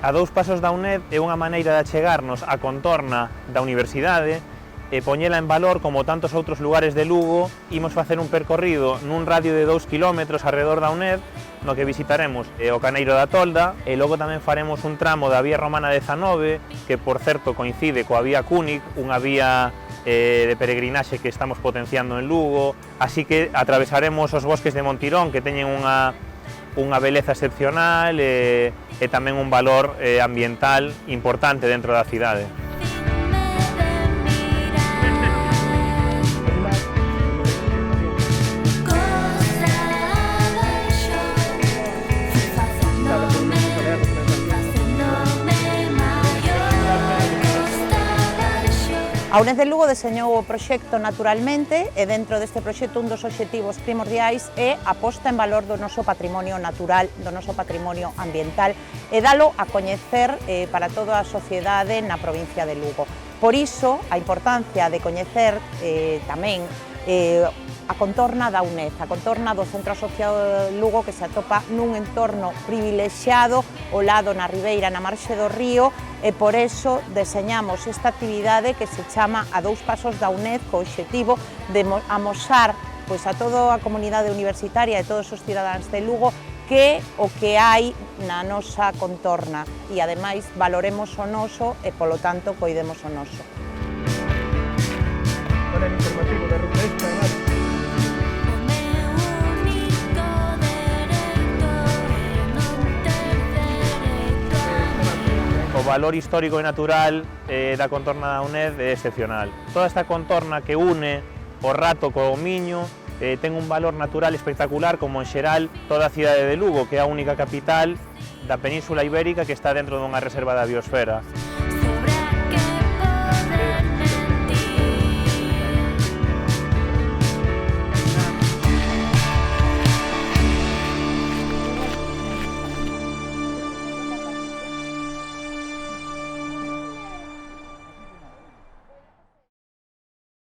A dous pasos da UNED é unha maneira de achegarnos á contorna da universidade e poñela en valor como tantos outros lugares de Lugo. Imos facer un percorrido nun radio de 2 km arredor da UNED, no que visitaremos o Caneiro da Tolda e logo tamén faremos un tramo da vía romana 19, que por certo coincide coa vía Cúnic, unha vía de peregrinaxe que estamos potenciando en Lugo, así que atravesaremos os bosques de Montirón, que teñen unha beleza excepcional e tamén un valor ambiental importante dentro da cidade. A UNED de Lugo deseñou o proxecto naturalmente e dentro deste proxecto un dos obxectivos primordiais é a posta en valor do noso patrimonio natural, do noso patrimonio ambiental e dalo a coñecer para toda a sociedade na provincia de Lugo. Por iso, a importancia de coñecer tamén a contorna da UNED, a contorna do Centro Asociado de Lugo, que se atopa nun entorno privilexiado ao lado na ribeira, na marxe do río, e por eso deseñamos esta actividade que se chama A dous pasos da UNED, co obxectivo de amosar a toda a comunidade universitaria e todos os cidadáns de Lugo que o que hai na nosa contorna e, ademais, valoremos o noso e, polo tanto, coidemos o noso. Para el informativo de Ruta Extra, O valor histórico e natural da contorna da UNED é excepcional. Toda esta contorna que une o Rato co Miño ten un valor natural espectacular, como en xeral toda a cidade de Lugo, que é a única capital da Península Ibérica que está dentro dunha reserva da biosfera.